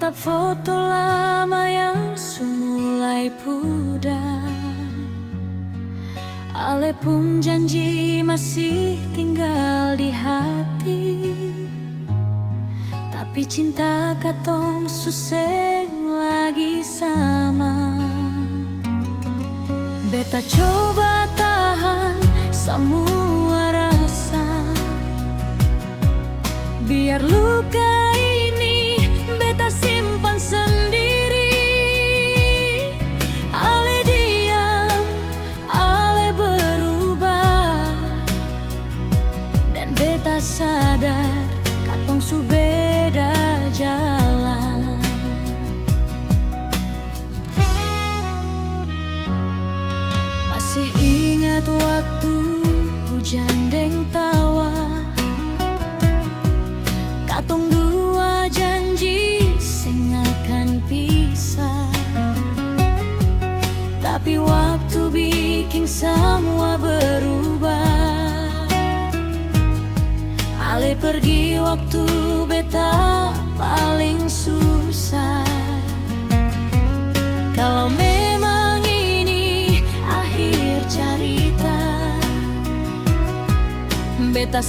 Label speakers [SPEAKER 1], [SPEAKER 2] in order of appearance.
[SPEAKER 1] Tatap foto lama yang mulai pudar. Ale pun janji masih tinggal di hati, tapi cinta katong suseng lagi sama. Beta coba tahan semua rasa, biar luka ini beta simpan sendiri. Ale diam, ale berubah, dan beta sadar katong su beda jalan. Masih ingat waktu hujan deng tawa, katong dua janji sing akan pisah, tapi waktu bikin semua berubah. Ale pergi waktu beta paling susah. Kalau memang ini akhir cerita, beta